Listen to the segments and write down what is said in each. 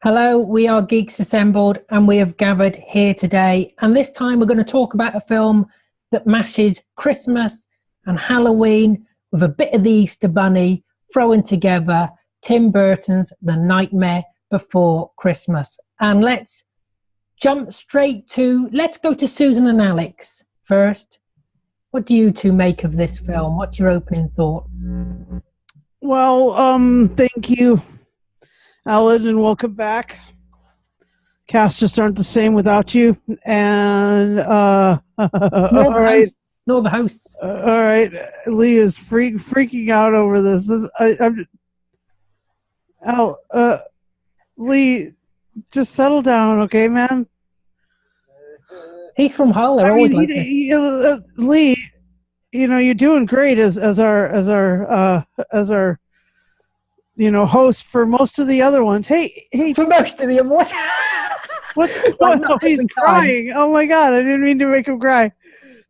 Hello, we are Geeks Assembled and we have gathered here today. And this time we're going to talk about a film that mashes Christmas and Halloween with a bit of the Easter Bunny thrown together, Tim Burton's The Nightmare Before Christmas. And let's go to Susan and Alex first. What do you two make of this film? What's your opening thoughts? Well, thank you, Alan, and welcome back. Casts just aren't the same without you. And all right, no, the hosts. All right, Lee is freaking out over this. Lee, just settle down, okay, man? He's from Hull. They're always like this. Lee, you're doing great as our host for most of the other ones. Hey, for most of the other ones. What's going on? He's crying. Oh my God, I didn't mean to make him cry.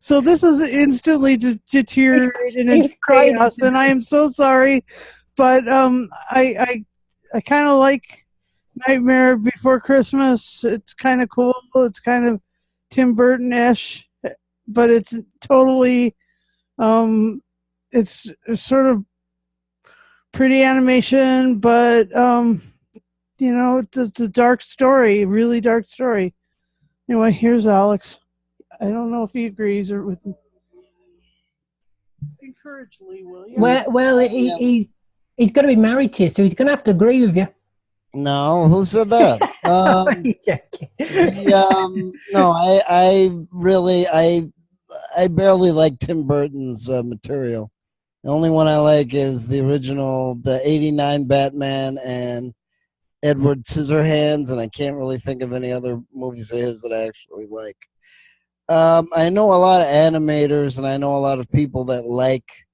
So this is instantly deteriorated into chaos, and I am so sorry. But I kind of like Nightmare Before Christmas. It's kind of cool. It's kind of Tim Burton-ish, but it's totally it's sort of pretty animation, but it's a dark story, really dark story. Anyway, here's Alex. I don't know if he agrees or with me. Encourage Lee, will you? Well, he's going to be married to you, so he's going to have to agree with you. No, who said that? No, I barely like Tim Burton's material. The only one I like is the original, the 89 Batman and Edward Scissorhands, and I can't really think of any other movies of his that I actually like. I know a lot of animators, and I know a lot of people that like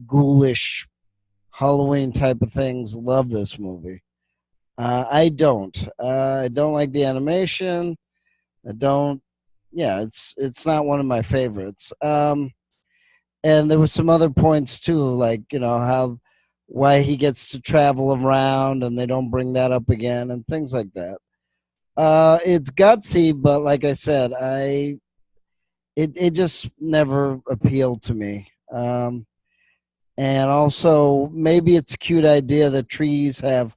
ghoulish Halloween type of things love this movie. I don't. I don't like the animation. It's not one of my favorites. And there were some other points too, like, why he gets to travel around and they don't bring that up again and things like that. It's gutsy, but like I said, it just never appealed to me. And also maybe it's a cute idea that trees have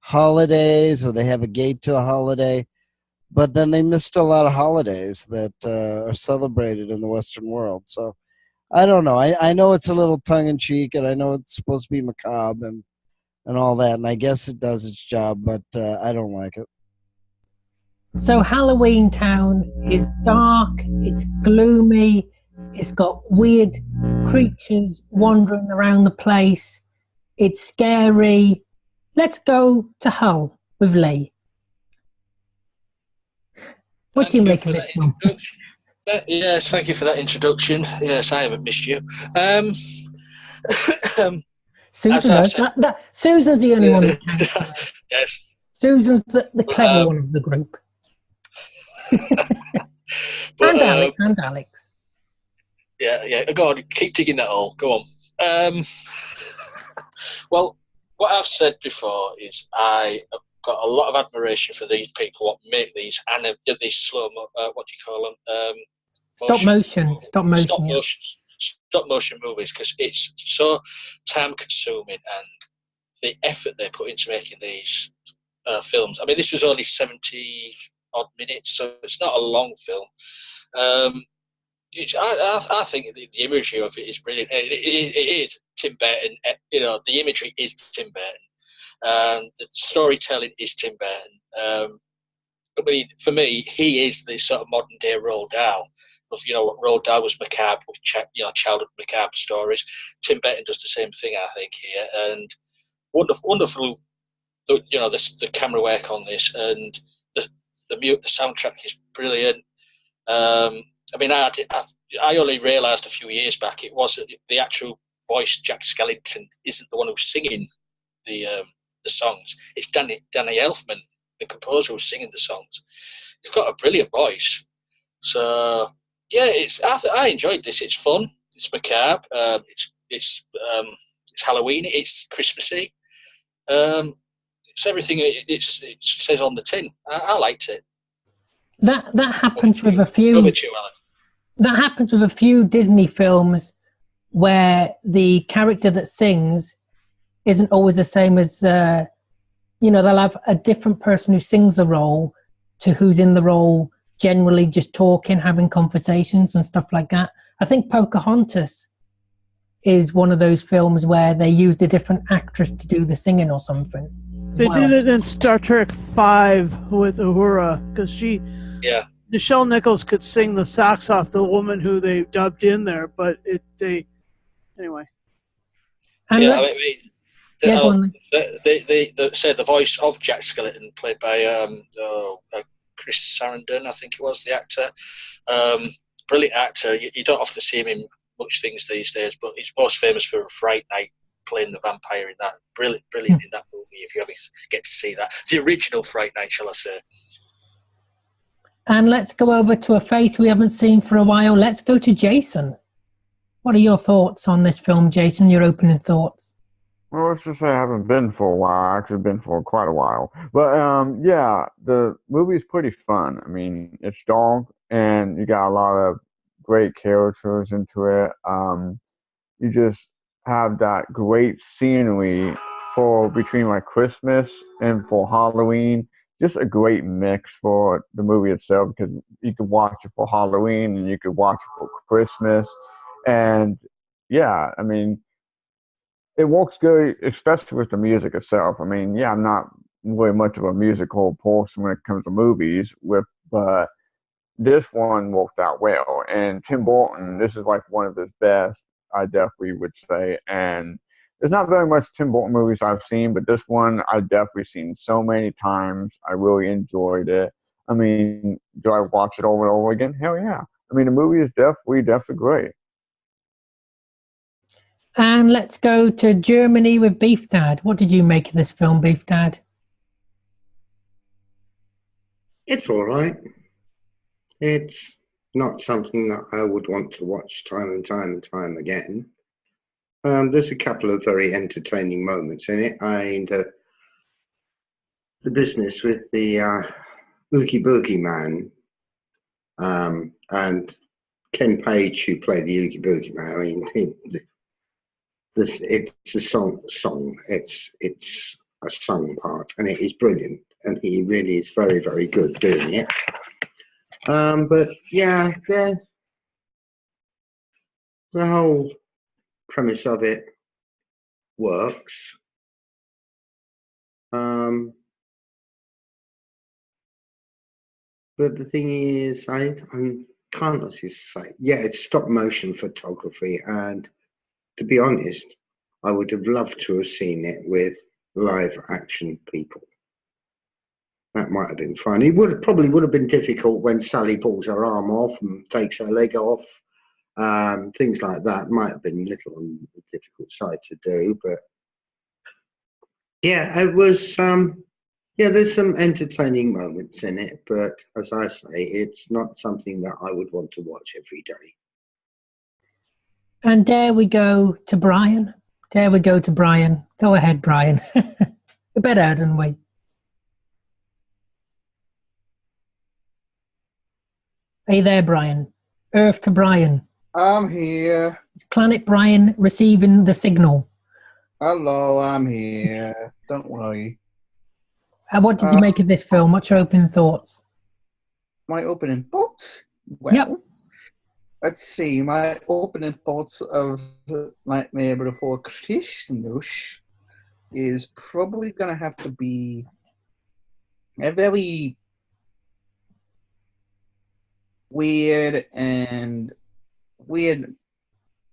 holidays or they have a gate to a holiday, but then they missed a lot of holidays that are celebrated in the Western world. So I don't know. I know it's a little tongue-in-cheek, and I know it's supposed to be macabre and all that, and I guess it does its job, but I don't like it. So Halloween Town is dark, it's gloomy, it's got weird creatures wandering around the place, it's scary. Let's go to Hull with Lee. What do you make of this one? Yes, thank you for that introduction. Yes, I haven't missed you. Susan's the only one. Yes. Susan's the clever one of the group. And Alex. Yeah. Go on, keep digging that hole. Go on. Well, what I've said before is I have got a lot of admiration for these people what make these slow, what do you call them? Stop motion movies, because it's so time consuming, and the effort they put into making these films. I mean, this was only 70 odd minutes, so it's not a long film. I think the imagery of it is brilliant. It is Tim Burton. The imagery is Tim Burton, and the storytelling is Tim Burton. I mean, for me, he is the sort of modern day Roald Dahl. Roald Dahl was macabre with childhood macabre stories. Tim Burton does the same thing, I think, here, and wonderful. The camera work on this, and the soundtrack is brilliant. I mean, I only realised a few years back it was the actual voice, Jack Skellington, isn't the one who's singing the songs. It's Danny Elfman, the composer, who's singing the songs. He's got a brilliant voice. So yeah, I enjoyed this. It's fun. It's macabre. It's Halloween. It's Christmassy. it's everything it says on the tin. I liked it. That happens with a few. Over to you, Alan. That happens with a few Disney films where the character that sings isn't always the same as they'll have a different person who sings the role to who's in the role, generally just talking, having conversations and stuff like that. I think Pocahontas is one of those films where they used a different actress to do the singing or something. They did it in Star Trek V with Uhura, because Nichelle Nichols could sing the socks off the woman who they dubbed in there, but anyway. And they said the voice of Jack Skellington, played by Chris Sarandon, I think it was the actor. Brilliant actor. You don't often see him in much things these days, but he's most famous for Fright Night, playing the vampire in that. Brilliant in that movie. If you ever get to see that, the original Fright Night, shall I say? And let's go over to a face we haven't seen for a while. Let's go to Jason. What are your thoughts on this film, Jason? Your opening thoughts? Well, let's just say I haven't been for a while. I've actually been for quite a while. But the movie's pretty fun. I mean, it's dark, and you got a lot of great characters into it. You just have that great scenery for between like Christmas and for Halloween. Just a great mix for the movie itself, because you could watch it for Halloween and you could watch it for Christmas. And yeah, I mean, it works good, especially with the music itself. I mean, I'm not really much of a musical person when it comes to movies, but this one worked out well. And Tim Burton, this is like one of his best, I definitely would say. And there's not very much Tim Burton movies I've seen, but this one I've definitely seen so many times. I really enjoyed it. I mean, do I watch it over and over again? Hell yeah. I mean, the movie is definitely great. And let's go to Germany with Beef Dad. What did you make of this film, Beef Dad? It's all right. It's not something that I would want to watch time and time again. There's a couple of very entertaining moments in it. The business with the Oogie Boogie Man and Ken Page, who played the Oogie Boogie Man. I mean, it's a song. It's a sung part, and it is brilliant. And he really is very, very good doing it. But yeah, the whole premise of it works. But the thing is, I can't honestly say. Yeah, it's stop motion photography, and to be honest, I would have loved to have seen it with live action people. That might have been fun. It probably would have been difficult when Sally pulls her arm off and takes her leg off. Things like that might have been a little on the difficult side to do, but yeah, it was. There's some entertaining moments in it, but as I say, it's not something that I would want to watch every day. And there we go to Brian. Go ahead, Brian. We're better, than we? Are you there, Brian? Earth to Brian. I'm here. Planet Brian receiving the signal. Hello, I'm here. Don't worry. What did you make of this film? What's your opening thoughts? My opening thoughts? Well, yep. Let's see. My opening thoughts of Nightmare Before Christmas is probably going to have to be a very weird movie,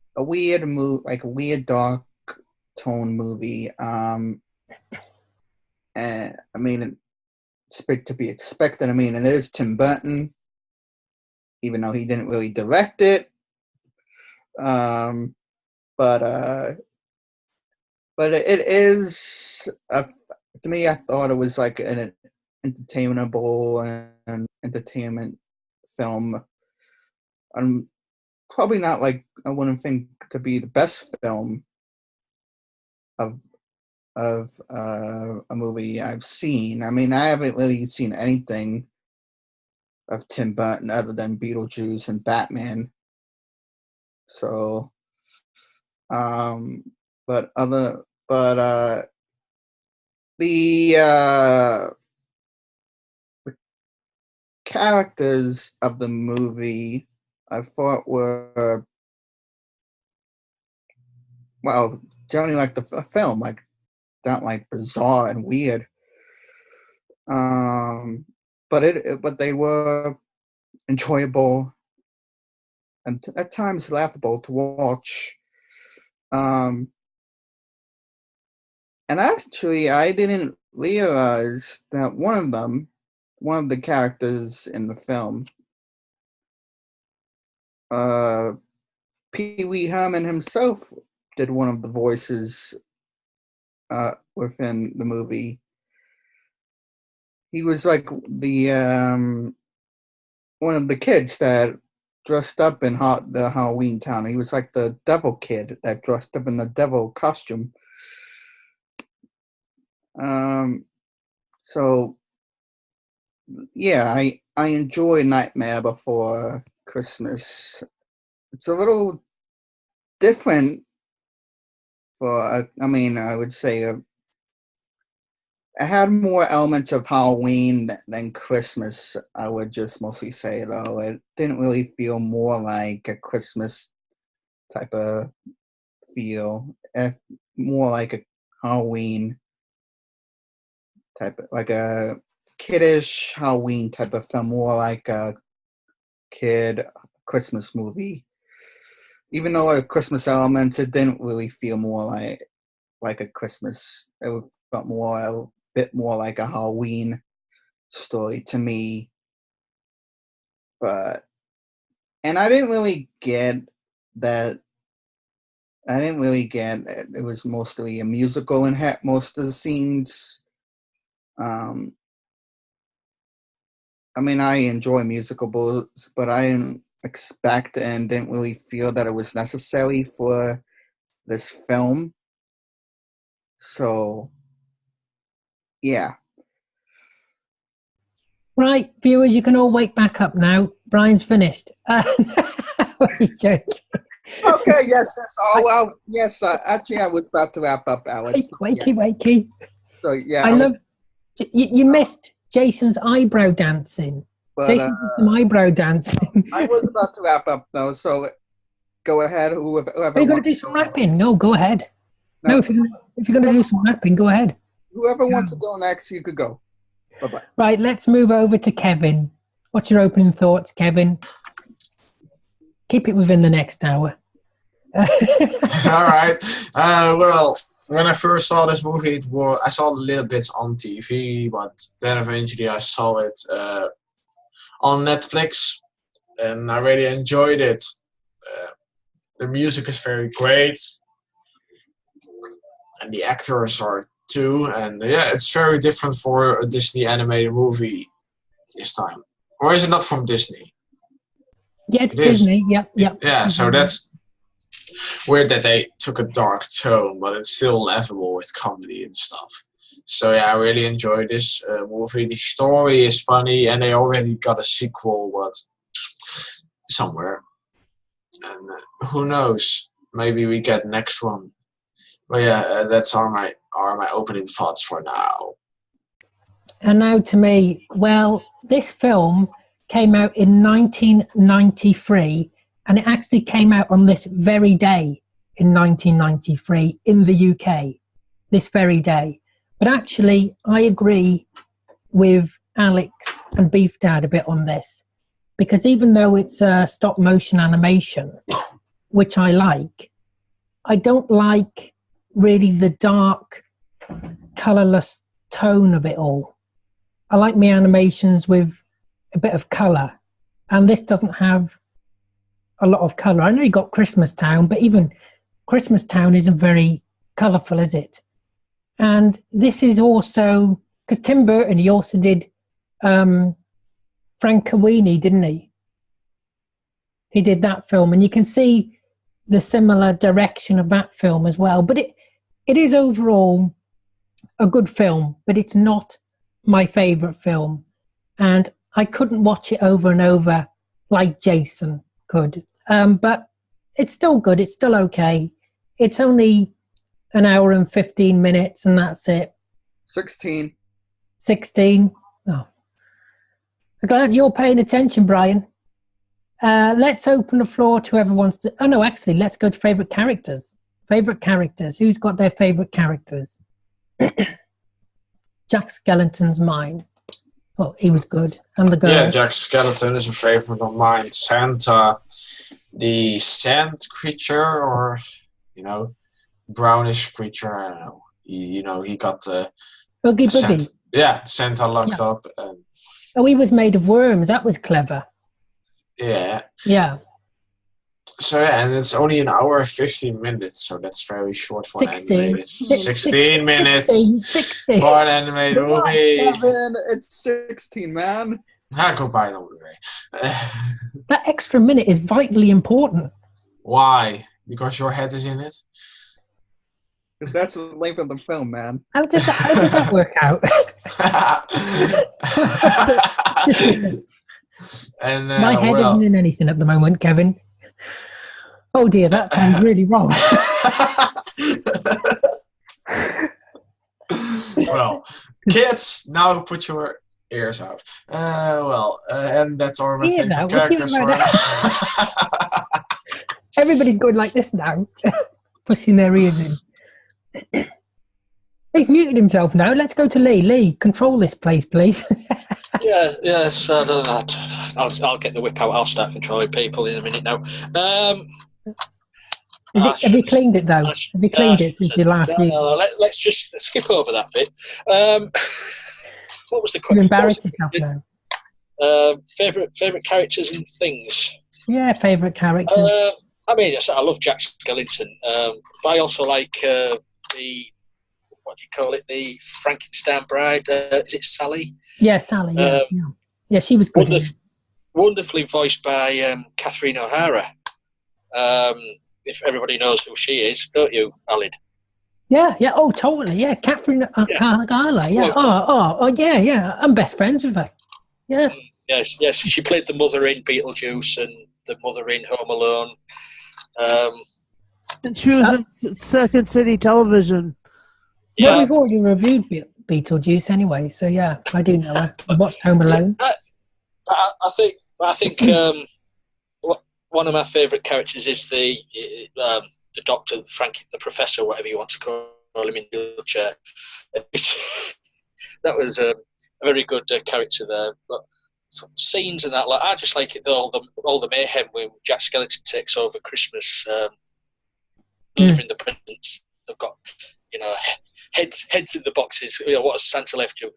like a weird dark tone movie. And I mean, it's to be expected. I mean, it is Tim Burton, even though he didn't really direct it. But it is to me. I thought it was like an entertainable and entertainment film. I'm probably not like, I wouldn't think to be the best film of of a movie I've seen. I mean, I haven't really seen anything of Tim Burton other than Beetlejuice and Batman. So, but the characters of the movie I thought were, well, generally like the film, like not like bizarre and weird. But they were enjoyable and at times laughable to watch. And actually, I didn't realize that one of the characters in the film, Pee Wee Herman himself did one of the voices within the movie. He was like the one of the kids that dressed up in the Halloween town. He was like the devil kid that dressed up in the devil costume. So yeah, I enjoy Nightmare Before Christmas. It's a little different for, I would say it had more elements of Halloween than Christmas, I would just mostly say, though. It didn't really feel more like a Christmas type of feel, more like a Halloween type, like a kiddish Halloween type of film, more like a kid Christmas movie. Even though a Christmas element, it didn't really feel more like a Christmas. It felt a bit more like a Halloween story to me. And I didn't really get that. I didn't really get it. It was mostly a musical in most of the scenes. I enjoy musicals, but I didn't expect and didn't really feel that it was necessary for this film. So, yeah. Right, viewers, you can all wake back up now. Brian's finished. Okay, yes. Oh, well, yes. Actually, I was about to wrap up, Alex. Wakey. So, yeah. I love... You missed Jason's eyebrow dancing. Jason did some eyebrow dancing. I was about to wrap up, though, so go ahead. Whoever Are you going to do some rapping? No, go ahead. No, if you're going to do some rapping, go ahead. Whoever wants to go next, you could go. Bye-bye. Right, let's move over to Kevin. What's your opening thoughts, Kevin? Keep it within the next hour. All right. Well, when I first saw this movie, I saw the little bits on TV, but then eventually I saw it on Netflix, and I really enjoyed it. The music is very great, and the actors are too. And yeah, it's very different for a Disney animated movie this time. Or is it not from Disney? Yeah, it's Disney. Yep. Yeah, so that's weird that they took a dark tone, but it's still laughable with comedy and stuff. So yeah, I really enjoyed this movie. The story is funny, and they already got a sequel, but somewhere. And who knows? Maybe we get next one. But yeah, that's are my opening thoughts for now. And now to me, well, this film came out in 1993, and it actually came out on this very day in 1993 in the UK, this very day. But actually, I agree with Alex and Beef Dad a bit on this, because even though it's a stop motion animation, which I like, I don't like really the dark, colourless tone of it all. I like my animations with a bit of colour, and this doesn't have a lot of colour. I know you got Christmas Town, but even Christmas Town isn't very colourful, is it? And this is also, because Tim Burton, he also did Frankenweenie, didn't he? He did that film, and you can see the similar direction of that film as well. But it is overall a good film, but it's not my favourite film. And I couldn't watch it over and over like Jason could. But it's still good. It's still okay. It's only an hour and 15 minutes, and that's it. 16. 16. Oh. I'm glad you're paying attention, Brian. Let's open the floor to whoever wants to. Oh, no, actually, let's go to favourite characters. Favourite characters. Who's got their favourite characters? Jack Skellington's mine. Oh, he was good. And the girl. Yeah, Jack Skellington is a favourite of mine. Santa, the sand creature, or, brownish creature, I don't know. He got the... Boogie Santa, Boogie. yeah, Santa locked up. And, oh, he was made of worms. That was clever. Yeah. Yeah. So, yeah, and it's only an hour and 15 minutes, so that's very short for 16. an animated. 16 minutes 16. for an animated movie. Kevin, it's 16, man. I go buy the Blu-ray. That extra minute is vitally important. Why? Because your head is in it? Because that's the length of the film, man. How does that work out? And My head isn't in anything at the moment, Kevin. Oh dear, that sounds really wrong. Well, kids, now put your ears out. And that's all my favorite characters. Everybody's going like this now, pushing their ears in. He's muted himself now. Let's go to Lee. Lee, control this place, please. Yes, I'll get the whip out. I'll start controlling people in a minute now. Have you cleaned it though? Have you cleaned it since you last week? Let's just skip over that bit. What was the question? You embarrass yourself now. Favorite characters and things. Yeah, favorite characters. I love Jack Skellington. But I also like the what do you call it? The Frankenstein bride. Is it Sally? Yeah, Sally. Yeah, she was good. Wonderfully voiced by Catherine O'Hara. If everybody knows who she is, don't you, Alid? Yeah. Oh, totally. Yeah, Catherine O'Hara. Yeah. Yeah. I'm best friends with her. Yeah. Yes. She played the mother in Beetlejuice and the mother in Home Alone. And she was in Second City Television. Yeah. Well, we've already reviewed Beetlejuice anyway, so yeah, I do know her. I watched Home Alone. I think one of my favourite characters is the doctor, Frankie, the professor, whatever you want to call him in the wheelchair. That was a very good character there. But scenes and that, like, I just like it. All the mayhem when Jack Skellington takes over Christmas, delivering the presents. They've got, heads in the boxes. What has Santa left you?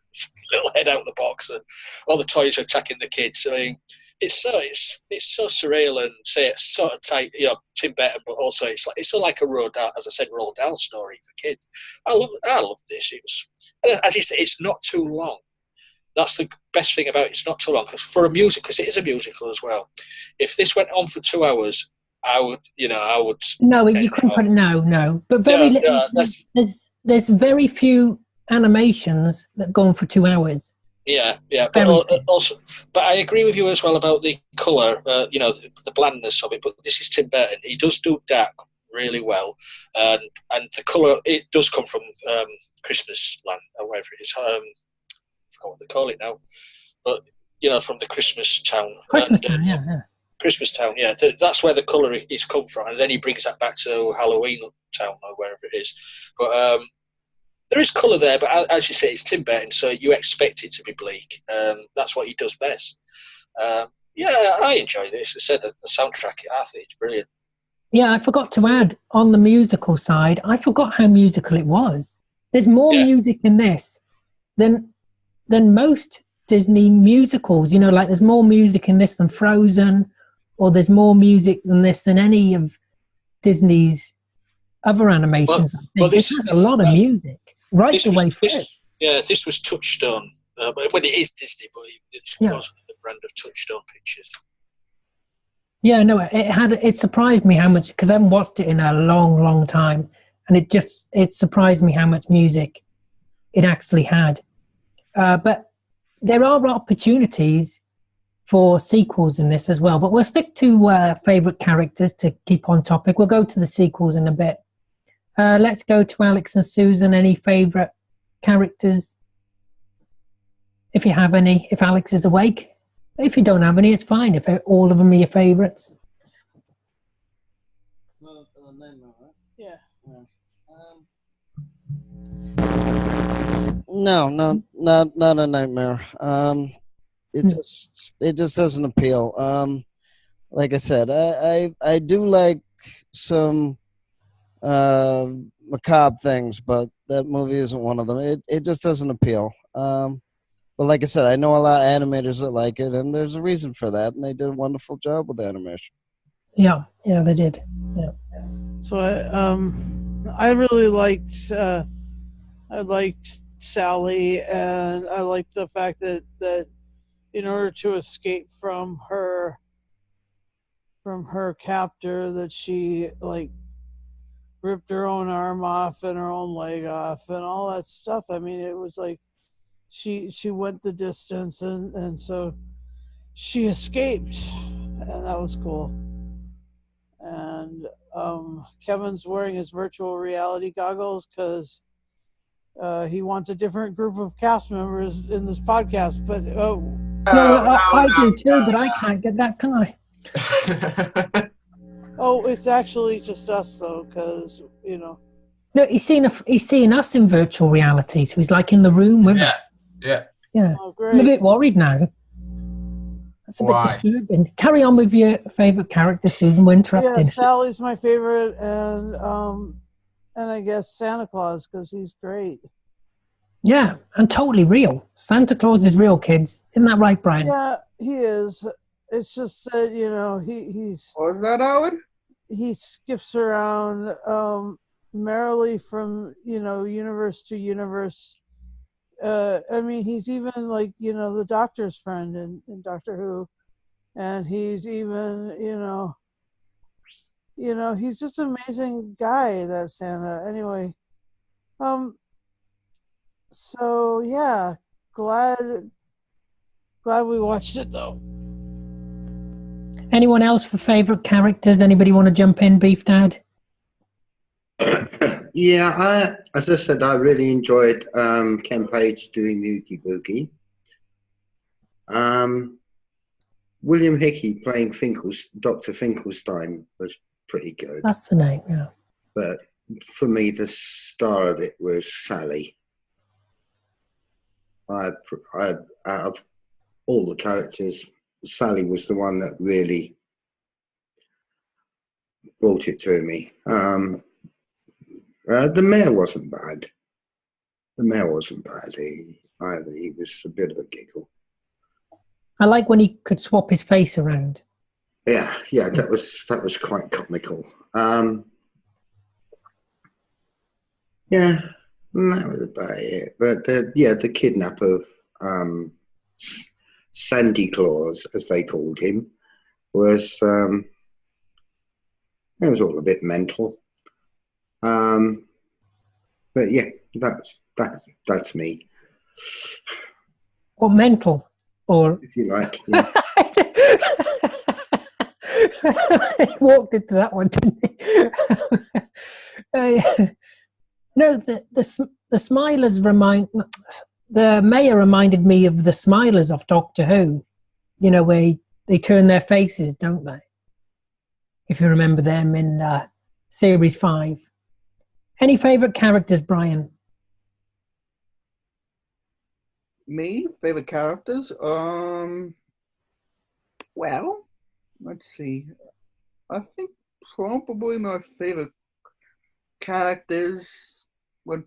Little head out of the box. And all the toys are attacking the kids. I mean, it's so surreal and it's sort of tight, Tim Burton, but also it's like a rolled down story for kids. I love this. It was, as you say, it's not too long. That's the best thing about it. It's not too long because it is a musical as well. If this went on for 2 hours, I would. No, you couldn't put it. No. But there's very few animations that go on for 2 hours. Yeah. But I agree with you as well about the colour. The blandness of it. But this is Tim Burton. He does do dark really well, and the colour, it does come from Christmas Land or whatever it is. I forgot what they call it now, but from the Christmas Town. Christmas Town, yeah. That's where the colour is come from, and then he brings that back to Halloween Town or wherever it is. But there is colour there, but as you say, it's Tim Burton, so you expect it to be bleak. That's what he does best. I enjoy this. I said that the soundtrack, I think it's brilliant. Yeah, I forgot to add, on the musical side, I forgot how musical it was. There's more music in this than most Disney musicals. Like there's more music in this than Frozen, or there's more music than this than any of Disney's other animations. This has a lot of music right the way through. This was Touchstone. When it is Disney, but it wasn't the brand of Touchstone Pictures. Yeah, no, it surprised me how much, because I haven't watched it in a long, long time, and it surprised me how much music it actually had. But there are opportunities for sequels in this as well. But we'll stick to favourite characters to keep on topic. We'll go to the sequels in a bit. Let's go to Alex and Susan. Any favourite characters? If you have any, if Alex is awake. If you don't have any, it's fine. If all of them are your favourites. Yeah. No, not a nightmare. It just doesn't appeal. Like I said, I do like some macabre things, but that movie isn't one of them. It just doesn't appeal. But like I said, I know a lot of animators that like it, and there's a reason for that, and they did a wonderful job with the animation. Yeah, they did. Yeah. So I really liked Sally, and I liked the fact that in order to escape from her captor, that she like ripped her own arm off and her own leg off and all that stuff. I mean, it was like she went the distance, and so she escaped, and that was cool. And Kevin's wearing his virtual reality goggles because he wants a different group of cast members in this podcast. But I do too, but I can't get that, can I? Oh, it's actually just us though, because No, he's seeing us in virtual reality, so he's like in the room with us. Yeah. Oh, great. I'm a bit worried now. That's a bit disturbing. Carry on with your favourite character, Susan. We're interrupting. Yeah, Sally's my favorite, and I guess Santa Claus because he's great. Yeah, and totally real. Santa Claus is real, kids. Isn't that right, Brian? Yeah, he is. It's just that he's. Was that Owen? He skips around merrily from universe to universe. I mean, he's even like the Doctor's friend in Doctor Who, and he's even he's just an amazing guy, that Santa. Anyway, so yeah, glad we watched it though. Anyone else for favourite characters? Anybody want to jump in, Beef Dad? Yeah, as I said, I really enjoyed Ken Page doing the Oogie Boogie. William Hickey playing Dr. Finkelstein was pretty good. That's the name, yeah. But for me, the star of it was Sally. Out of all the characters, Sally was the one that really brought it to me. The mayor wasn't bad. Either. He was a bit of a giggle. I like when he could swap his face around. Yeah, that was quite comical. Yeah, that was about it. But the kidnap of Sandy Claus, as they called him, was it was all a bit mental. But yeah, that's me. Or mental, or if you like. Yeah. He walked into that one, didn't he? No, the Smilers the mayor reminded me of the Smilers of Doctor Who. Where they turn their faces, don't they? If you remember them in Series 5. Any favourite characters, Brian? Me? Favorite characters? Well, let's see. I think probably my favorite characters would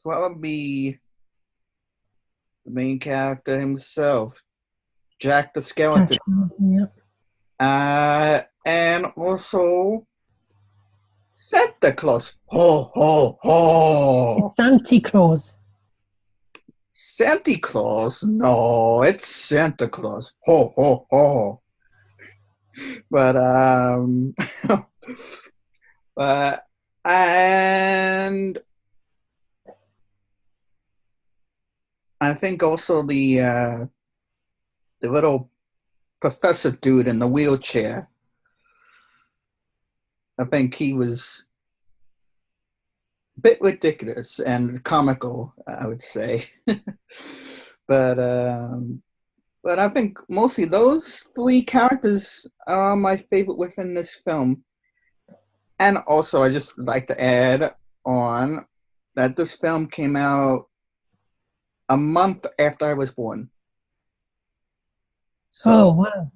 probably be the main character himself, Jack the Skellington. Yeah. And also Santa Claus. Ho, ho, ho. It's Santa Claus. Santa Claus? No, it's Santa Claus. Ho, ho, ho. But, and I think also the little professor dude in the wheelchair. I think he was a bit ridiculous and comical, I would say. but I think mostly those three characters are my favorite within this film. And also, I just like to add on that this film came out a month after I was born. Oh, wow.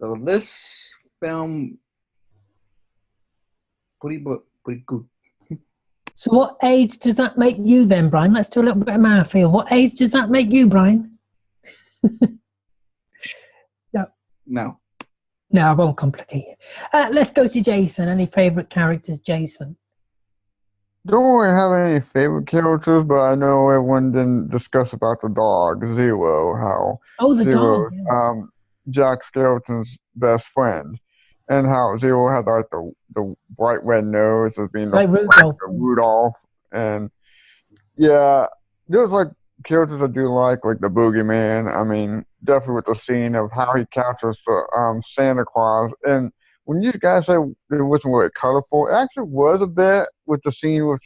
So this film, pretty good. So what age does that make you then, Brian? Let's do a little bit of math here. What age does that make you, Brian? No. No, I won't complicate it. Let's go to Jason. Any favourite characters, Jason? Don't really have any favorite characters, but I know everyone didn't discuss about the dog, Zero, how The Zero, dog. Yeah. Jack Skellington's best friend, and how Zero had like the bright red nose as being Like Rudolph. Rudolph, and yeah, there's like characters I do like the Boogeyman. I mean, definitely with the scene of how he captures the Santa Claus. And when you guys say it wasn't really colorful, it actually was a bit with the scene with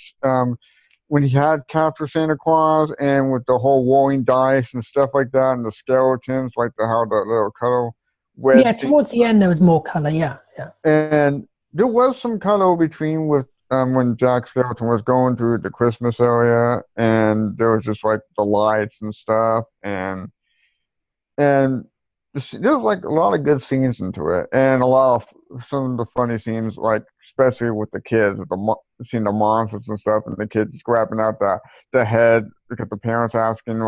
when he had captured Santa Claus and with the whole rolling dice and stuff like that, and the skeletons, how the little color red. Yeah, towards the end there was more color. Yeah. And there was some color between with when Jack Skellington was going through the Christmas area, and there was just the lights and stuff, and there was a lot of good scenes into it, and a lot of some of the funny scenes, especially with the kids, with seeing the monsters and stuff, and the kids just grabbing out the head because the parents asking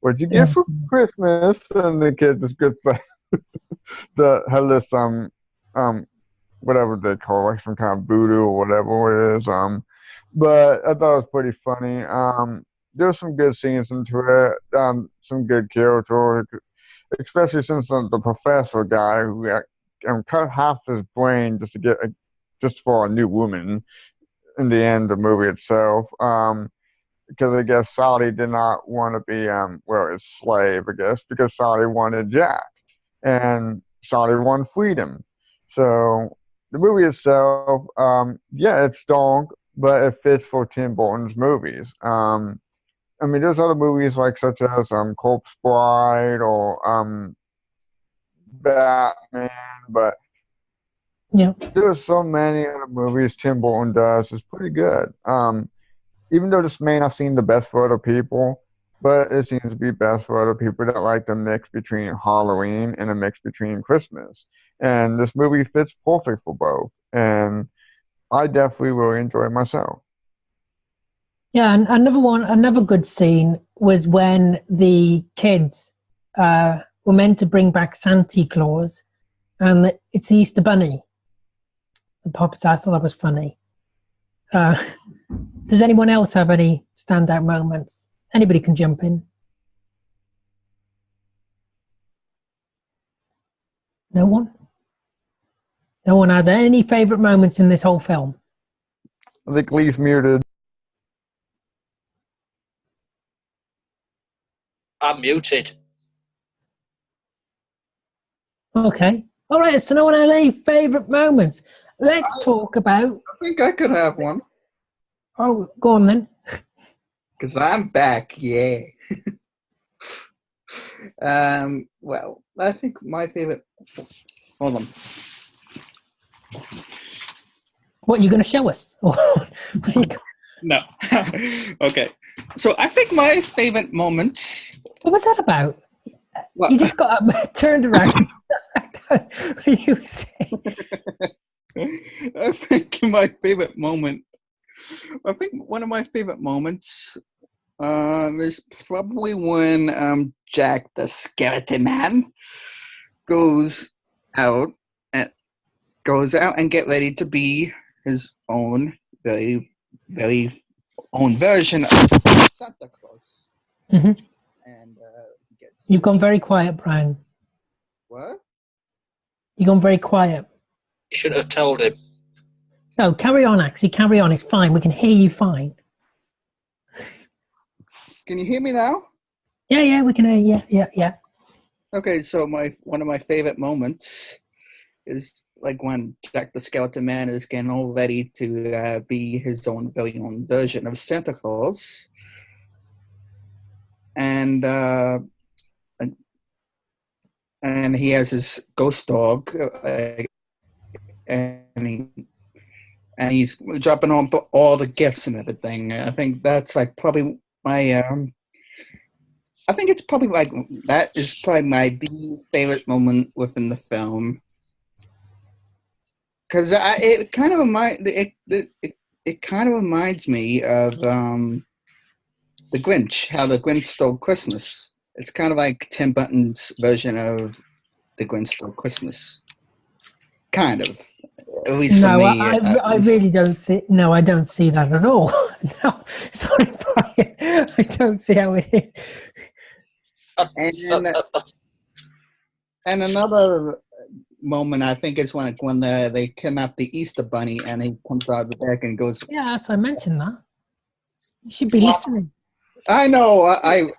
"What'd you get for Christmas?" and the kid just gets the headless whatever they call it, some kind of voodoo or whatever it is. But I thought it was pretty funny. There's some good scenes into it. Some good character, especially since the professor guy who cut half his brain just for a new woman in the end of the movie itself. Because I guess Sally did not want to be his slave, I guess, because Sally wanted Jack and Sally wanted freedom. So the movie itself, it's dark, but it fits for Tim Burton's movies. I mean, there's other movies such as Corpse Bride or Batman, but there's so many other movies Tim Burton does. It's pretty good. Even though this may not seem the best for other people, but it seems to be best for other people that like the mix between Halloween and a mix between Christmas. And this movie fits perfect for both. And I definitely really enjoy it myself. Yeah, and another good scene was when the kids were meant to bring back Santa Claus, and it's the Easter Bunny. And Papa said, I thought that was funny. Does anyone else have any standout moments? Anybody can jump in. No one? No one has any favourite moments in this whole film? I think Lee's muted. I'm muted. Okay. All right, so no one has any favourite moments. Let's talk about... I think I could have one. Oh, go on then. Because I'm back, yeah. Well, I think my favorite... Hold on. What, you're going to show us? No. Okay. So I think my favorite moments... What was that about? What? You just got up, turned around. What are you saying? I think my favorite moment... I think one of my favorite moments is probably when Jack, the skeleton man, goes out and get ready to be his own very, very own version of Santa Claus. Mm-hmm. And You've gone very quiet, Brian. What? You've gone very quiet. You shouldn't have told him. No, carry on, Axie. Carry on. It's fine. We can hear you fine. Can you hear me now? Yeah, we can hear you. Yeah. Okay, so one of my favorite moments is like when Jack the Skeleton Man is getting all ready to be his own very own version of Santa Claus, and he has his ghost dog, and he's dropping on all the gifts and everything. I think that's like probably my I think it's probably like that is probably my favorite moment within the film, because it kind of reminds me of the Grinch, how the Grinch stole Christmas. It's kind of like Tim Burton's version of the Grinch stole Christmas, kind of. At least for No, me. I really don't see. No, I don't see that at all. No, sorry, Brian. I don't see how it is. And another moment I think is when they kidnap the Easter Bunny and he comes out of the back and goes. Yeah, so I mentioned that. You should be listening. I know. I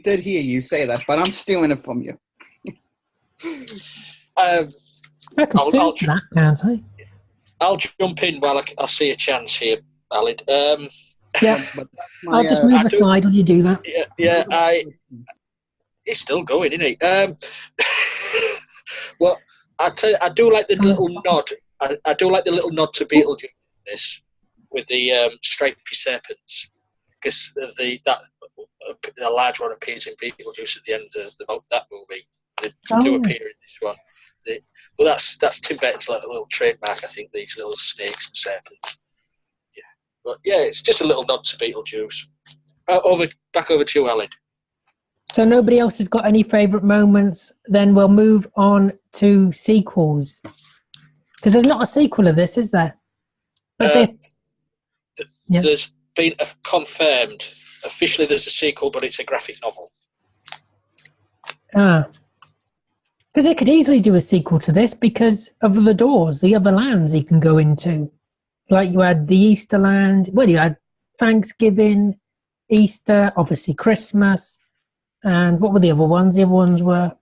did hear you say that, but I'm stealing it from you. I can sue that, can't I? I'll jump in while I see a chance here, Alid. Yeah, I'll just move aside while you do that. Yeah, it's still going, isn't it? Well, I do like the little nod. I do like the little nod to Beetlejuice in this, with the stripy serpents, because the large one appears in Beetlejuice at the end of that movie. They do appear in this one. Well, that's Tim Burton's little trademark, I think. These little snakes and serpents. Yeah, but yeah, it's just a little nod to Beetlejuice. Back over to you, Alan. So nobody else has got any favourite moments. Then we'll move on to sequels, because there's not a sequel of this, is there? But there's been confirmed officially. There's a sequel, but it's a graphic novel. Because they could easily do a sequel to this because of the doors, the other lands you can go into. Like you had the Easter land. Well, you had Thanksgiving, Easter, obviously Christmas, and what were the other ones? The other ones were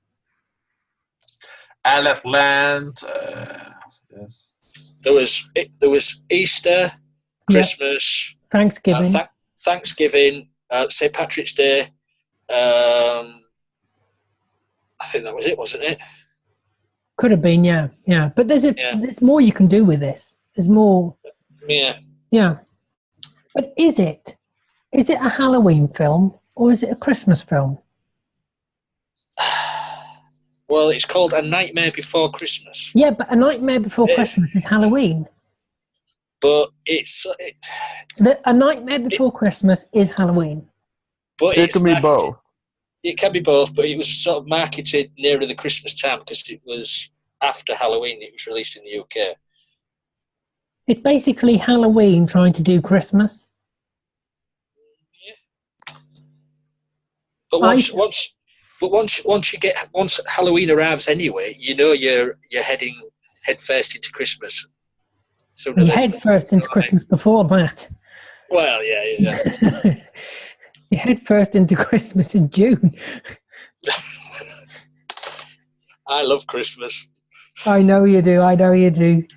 Alec Land. There was Easter, Christmas, Thanksgiving, Thanksgiving, St. Patrick's Day. I think that was it, wasn't it? Could have been, yeah. But there's more you can do with this. There's more. Yeah. But is it a Halloween film or is it a Christmas film? Well, it's called A Nightmare Before Christmas. Yeah, but A Nightmare Before Christmas is Halloween. But A Nightmare Before Christmas is Halloween. But it can be both. It can be both, but it was sort of marketed nearer the Christmas time because it was after Halloween. It was released in the UK. It's basically Halloween trying to do Christmas. Yeah. But once Halloween arrives anyway, you know you're heading head first into Christmas. So you head first into Christmas before that. Well, yeah. You head first into Christmas in June. I love Christmas. I know you do. You're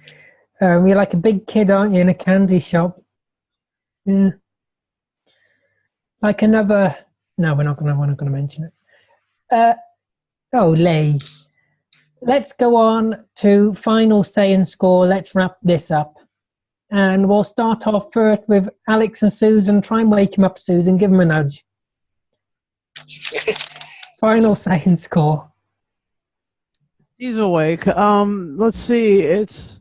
like a big kid, aren't you, in a candy shop? Yeah. Like another. No, we're not going to mention it. Lee. Let's go on to final say and score. Let's wrap this up. And we'll start off first with Alex and Susan. Try and wake him up, Susan. Give him a nudge. Final say and score. He's awake. Let's see. It's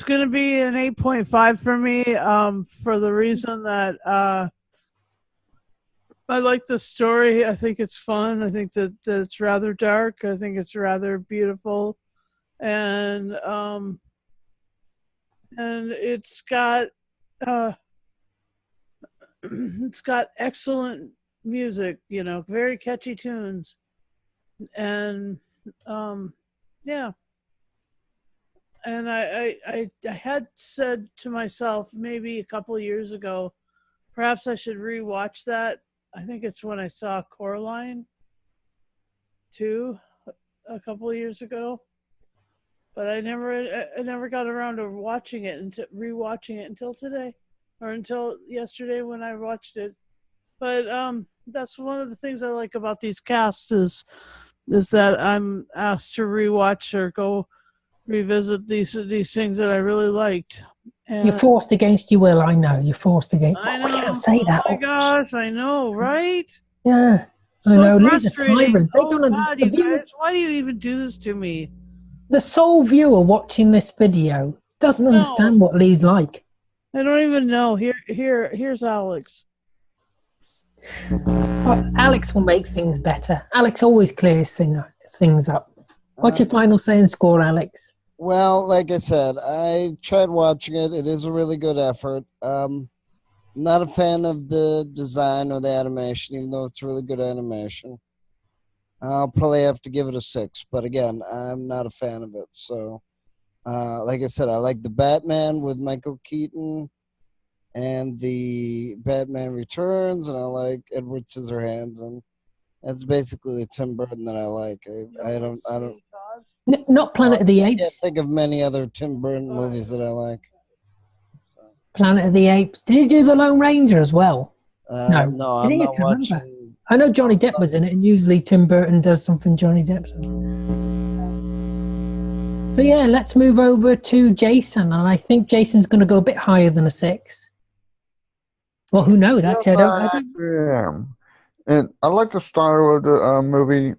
going to be an 8.5 for me. For the reason that I like the story. I think it's fun. I think that it's rather dark. I think it's rather beautiful, and it's got excellent music. Very catchy tunes, and yeah. And I had said to myself maybe a couple of years ago, perhaps I should rewatch that. I think it's when I saw Coraline 2 a couple of years ago. But I never got around to watching it and rewatching it until today, or until yesterday when I watched it. But that's one of the things I like about these casts is that I'm asked to rewatch or go revisit these things that I really liked. And you're forced against your will. I know you're forced against. I know. I can't say that. Oh my gosh, I know, right? Yeah, I So know. Lee's a frustrating. tyrant. They Oh don't God, understand. you guys, why do you even do this to me? The sole viewer watching this video doesn't understand what Lee's like. I don't even know. Here's Alex. Well, Alex will make things better. Alex always clears things up. What's your final saying score, Alex? Well, like I said, I tried watching it. It is a really good effort. Not a fan of the design or the animation, even though it's really good animation. I'll probably have to give it a 6, but again, I'm not a fan of it. So, like I said, I like the Batman with Michael Keaton and the Batman Returns, and I like Edward Scissorhands, and that's basically the Tim Burton that I like. I don't. Not Planet of the Apes. I can't think of many other Tim Burton movies that I like. So. Planet of the Apes. Did you do The Lone Ranger as well? No, I'm not watching. Remember. I know Johnny Depp was in it, and usually Tim Burton does something Johnny Depp's. So yeah, let's move over to Jason, and I think Jason's going to go a bit higher than a 6. Well, who knows? Actually, I don't. Yeah, and I like the style of the movie,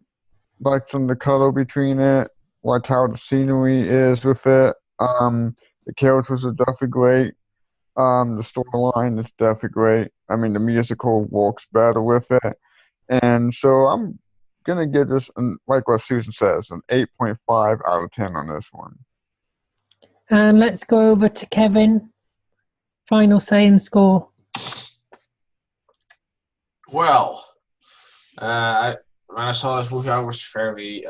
like some of the color between it, like how the scenery is with it. The characters are definitely great. The storyline is definitely great. I mean, the musical works better with it. And so I'm going to give this, like what Susan says, an 8.5 out of 10 on this one. And let's go over to Kevin. Final say and score. Well, when I saw this movie, I was very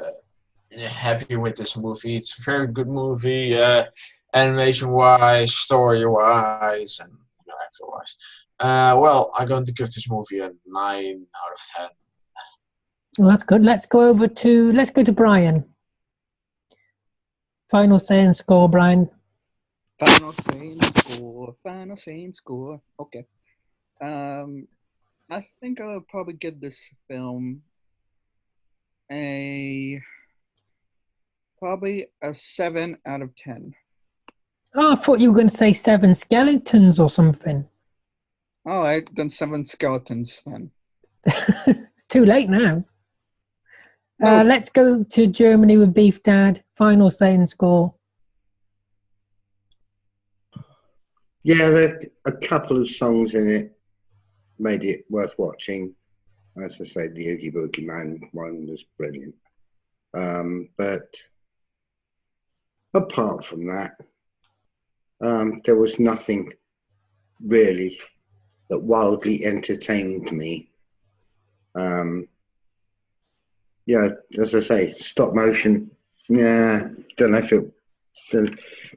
happy with this movie. It's a very good movie, animation-wise, story-wise, and actor-wise. Well, I'm going to give this movie a 9 out of 10. Well, that's good. Let's go to Brian. Final say and score, Brian. Final say and score. Okay. I think I'll probably give this film probably a 7 out of 10. Oh, I thought you were going to say 7 skeletons or something. All right, then 7 skeletons then. It's too late now. Let's go to Germany with Beef Dad. Final say and score. Yeah, there are a couple of songs in it made it worth watching. As I say, the Oogie Boogie Man one was brilliant. But apart from that, there was nothing really that wildly entertained me. Yeah, as I say, stop motion. Yeah, don't know if it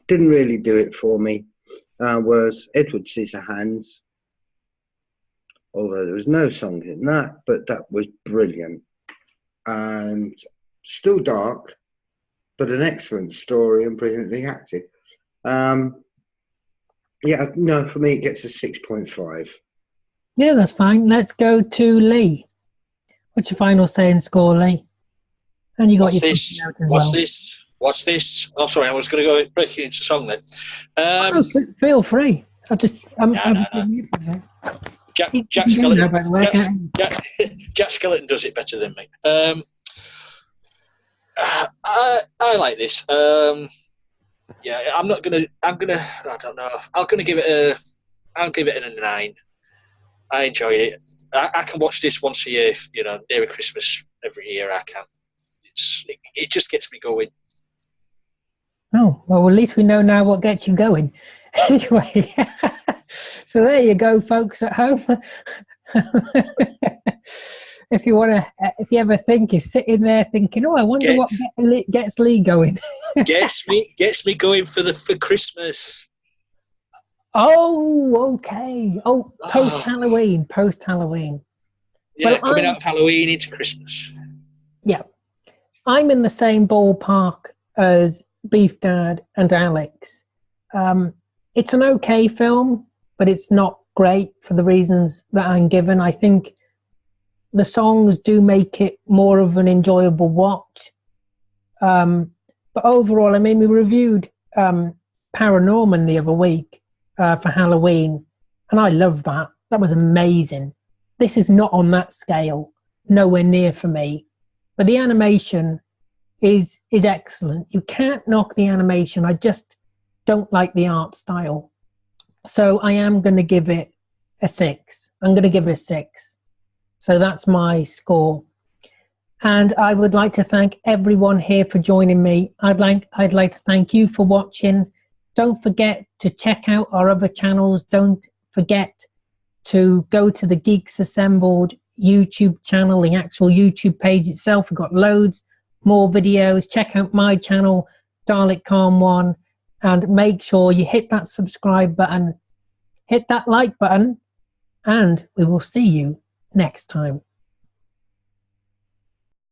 didn't really do it for me. Whereas Edward Scissorhands, although there was no song in that, but that was brilliant. And still dark, but an excellent story and brilliantly acted. Yeah, no, for me it gets a 6.5. Yeah, that's fine. Let's go to Lee. What's your final say and score, Lee? And you got What's this? I'm sorry, I was going to go breaking into song then. Feel free. Jack Skellington does it better than me. I like this. Yeah, I don't know. I'll give it a 9. I enjoy it. I can watch this once a year, near Christmas every year I can. It just gets me going. Oh, well, at least we know now what gets you going. Anyway, so there you go, folks at home. If you ever think you're sitting there thinking, oh, I wonder what gets Lee going. gets me going for Christmas. Oh, okay. Oh, post-Halloween. Yeah, Well, coming out of Halloween into Christmas. Yeah. I'm in the same ballpark as Beef Dad and Alex. It's an okay film, but it's not great for the reasons that I'm given. I think the songs do make it more of an enjoyable watch. But overall, I mean, we reviewed Paranorman the other week for Halloween, and I love that. That was amazing. This is not on that scale, nowhere near for me. But the animation is excellent. You can't knock the animation. I just don't like the art style. So I am going to give it a 6. I'm going to give it a 6. So that's my score. And I would like to thank everyone here for joining me. I'd like to thank you for watching. Don't forget to check out our other channels. Don't forget to go to the Geeks Assembled YouTube channel, the actual YouTube page itself. We've got loads more videos. Check out my channel, Dalek Khan 1, and make sure you hit that subscribe button, hit that like button, and we will see you next time.